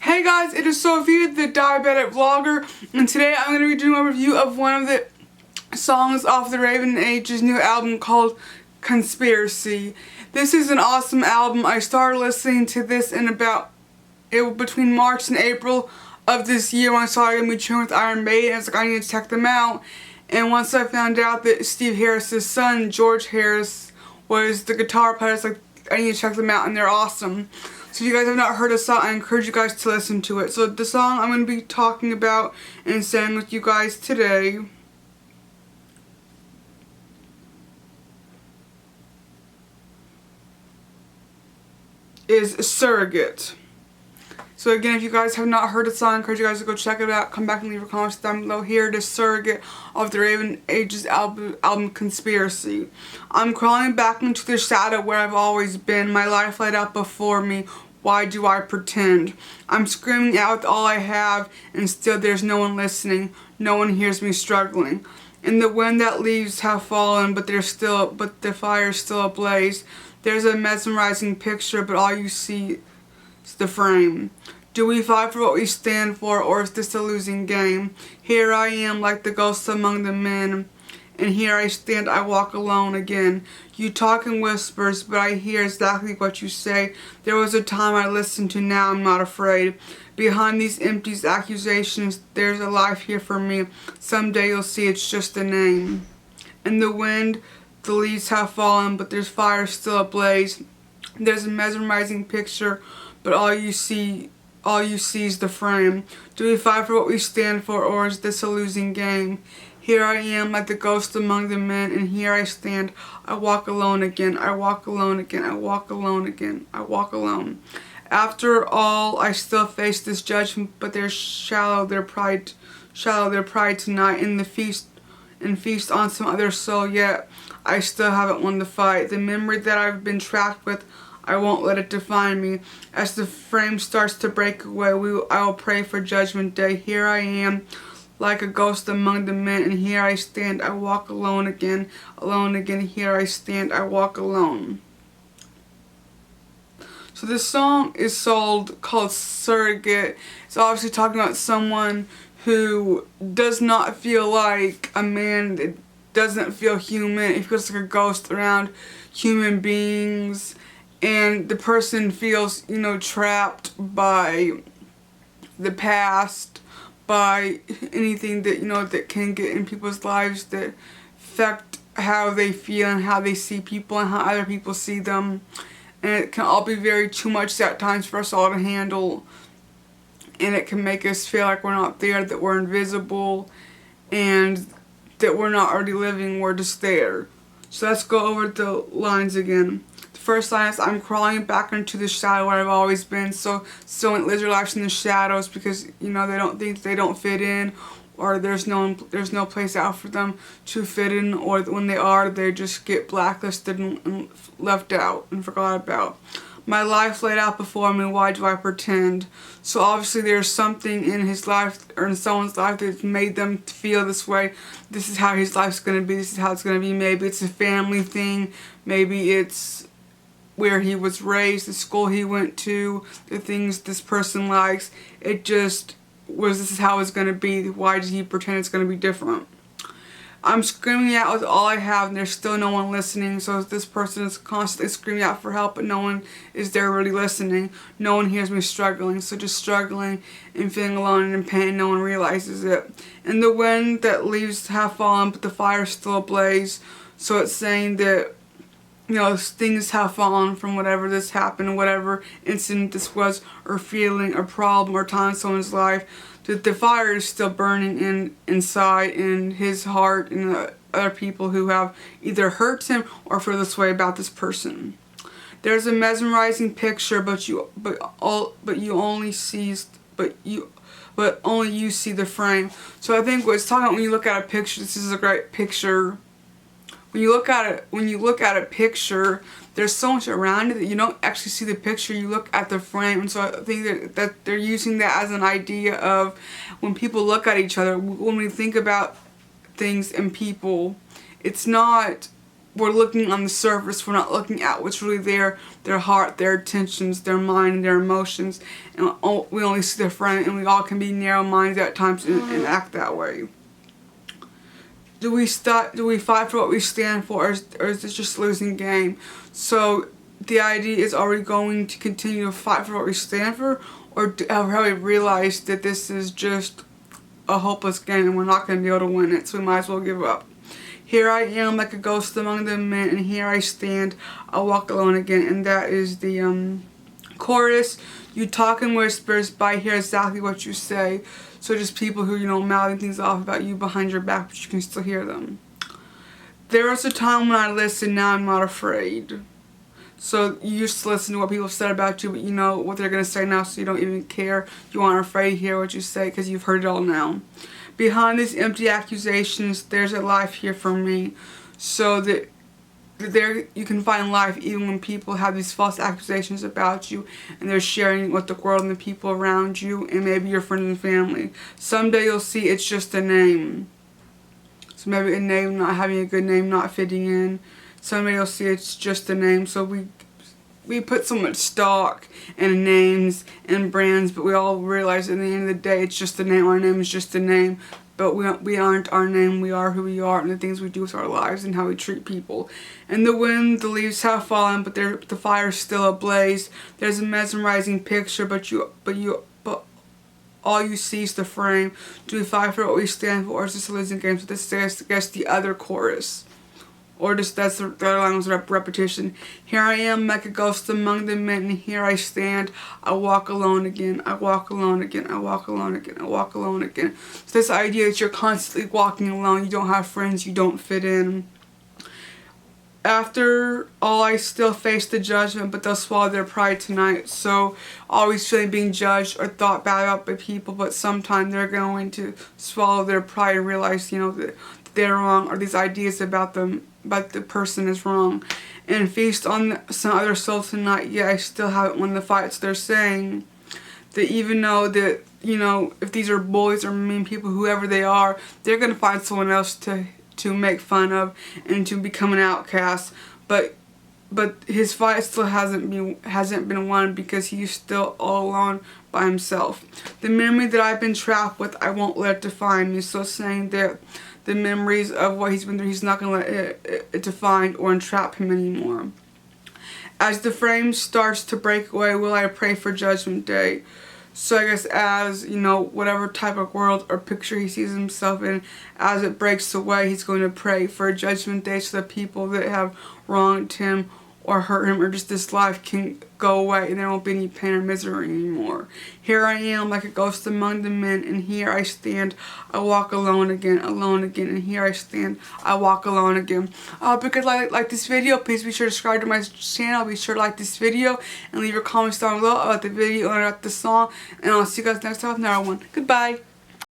Hey guys, it is Sophia, the diabetic vlogger, and today I'm going to be doing a review of one of the songs off the Raven Age's new album called Conspiracy. This is an awesome album. I started listening to this in between March and April of this year when I saw it going to be touring with Iron Maiden. I was like, I need to check them out. And once I found out that Steve Harris's son, George Harris, was the guitar player, I was like, I need to check them out, and they're awesome. So if you guys have not heard the song, I encourage you guys to listen to it. So the song I'm going to be talking about and saying with you guys today is Surrogate. So again, if you guys have not heard the song, I encourage you guys to go check it out. Come back and leave your comments down below. Here it is, Surrogate of the Raven Age's album Conspiracy. I'm crawling back into the shadow where I've always been. My life laid out before me. Why do I pretend? I'm screaming out with all I have, and still there's no one listening. No one hears me struggling. And the wind that leaves have fallen, but the fire's still ablaze. There's a mesmerizing picture, but all you see is the frame. Do we fight for what we stand for, or is this a losing game? Here I am like the ghost among the men, and here I stand, I walk alone again. You talk in whispers, but I hear exactly what you say. There was a time I listened to, now I'm not afraid. Behind these empty accusations, there's a life here for me. Someday you'll see it's just a name. In the wind, the leaves have fallen, but there's fire still ablaze. There's a mesmerizing picture, but all you see is the frame. Do we fight for what we stand for, or is this a losing game? Here I am like the ghost among the men, and here I stand. I walk alone again. I walk alone again. I walk alone again. I walk alone. After all, I still face this judgment, but they're shallow their pride tonight, and feast on some other soul. Yet I still haven't won the fight. The memory that I've been trapped with, I won't let it define me. As the frame starts to break away, I will pray for judgment day. Here I am, like a ghost among the men, and here I stand, I walk alone again, here I stand, I walk alone. So this song is called Surrogate. It's obviously talking about someone who does not feel like a man, that doesn't feel human. It feels like a ghost around human beings, and the person feels, trapped by the past, by anything that, that can get in people's lives that affect how they feel and how they see people and how other people see them. And it can all be very too much at times for us all to handle. And it can make us feel like we're not there, that we're invisible, and that we're not already living, we're just there. So let's go over the lines again. First line is, I'm crawling back into the shadow where I've always been. So it lives their lives in the shadows because, they don't think they don't fit in, or there's no place out for them to fit in, or when they are, they just get blacklisted and left out and forgot about. My life laid out before me, why do I pretend? So obviously there's something in his life, or in someone's life, that's made them feel this way. This is how his life's going to be, this is how it's going to be. Maybe it's a family thing, maybe it's where he was raised, the school he went to, the things this person likes. It just was, this is how it's going to be. Why does he pretend it's going to be different? I'm screaming out with all I have, and there's still no one listening. So this person is constantly screaming out for help, but no one is there really listening. No one hears me struggling. So just struggling and feeling alone and in pain, no one realizes it. And the wind that leaves have fallen, but the fire is still ablaze. So it's saying that, things have fallen from whatever this happened, whatever incident this was, or feeling, or problem, or time in someone's life, that the fire is still burning inside in his heart and the other people who have either hurt him or feel this way about this person. There's a mesmerizing picture, but only you see the frame. So I think what it's talking about, when you look at a picture, this is a great picture. When you look at a picture, there's so much around it that you don't actually see the picture, you look at the frame. And so I think that they're using that as an idea of when people look at each other, when we think about things and people, it's not we're looking on the surface, we're not looking at what's really there, their heart, their intentions, their mind, their emotions, and we only see the front, and we all can be narrow-minded at times and act that way. Do we fight for what we stand for, or is this just a losing game? So the idea is, are we going to continue to fight for what we stand for, or have we realized that this is just a hopeless game and we're not going to be able to win it, so we might as well give up? Here I am like a ghost among the men, and here I stand, I walk alone again. And that is the chorus. You talk in whispers, but I hear exactly what you say. So just people who, mouthing things off about you behind your back, but you can still hear them. There was a time when I listened, now I'm not afraid. So you used to listen to what people said about you, but you know what they're going to say now, so you don't even care. You aren't afraid to hear what you say because you've heard it all now. Behind these empty accusations, there's a life here for me. So that there you can find life even when people have these false accusations about you, and they're sharing with the world and the people around you, and maybe your friends and family. Someday you'll see it's just a name. So maybe a name not having a good name, not fitting in. Someday you'll see it's just a name. So we put so much stock in names and brands, but we all realize at the end of the day it's just a name. Our name is just a name, but we aren't our name. We are who we are, and the things we do with our lives and how we treat people. In the wind, the leaves have fallen, but the fire's still ablaze. There's a mesmerizing picture, but all you see is the frame. Do we fight for what we stand for, or is this a losing game? So this is, I guess, the other chorus. Or just that's the other line was repetition. Here I am like a ghost among the men, and here I stand. I walk alone again. I walk alone again. I walk alone again. I walk alone again. So this idea that you're constantly walking alone, you don't have friends, you don't fit in. After all, I still face the judgment, but they'll swallow their pride tonight. So always feeling being judged or thought bad about by people, but sometime they're going to swallow their pride and realize, that they're wrong, or these ideas about them, but the person is wrong, and feast on some other soul tonight. Yeah, I still haven't won the fight. So they're saying that even though that, if these are bullies or mean people, whoever they are, they're going to find someone else to make fun of and to become an outcast. But his fight still hasn't been won, because he's still all alone by himself. The memory that I've been trapped with, I won't let it define me. So saying that the memories of what he's been through, he's not going to let it define or entrap him anymore. As the frame starts to break away, will I pray for Judgment Day? So I guess as, whatever type of world or picture he sees himself in, as it breaks away, he's going to pray for a Judgment Day, so that people that have wronged him or hurt him, or just this life, can go away, and there won't be any pain or misery anymore. Here I am like a ghost among the men, and here I stand, I walk alone again, and here I stand, I walk alone again. Because I like this video, please be sure to subscribe to my channel, be sure to like this video, and leave your comments down below about the video and about the song, and I'll see you guys next time with another one. Goodbye!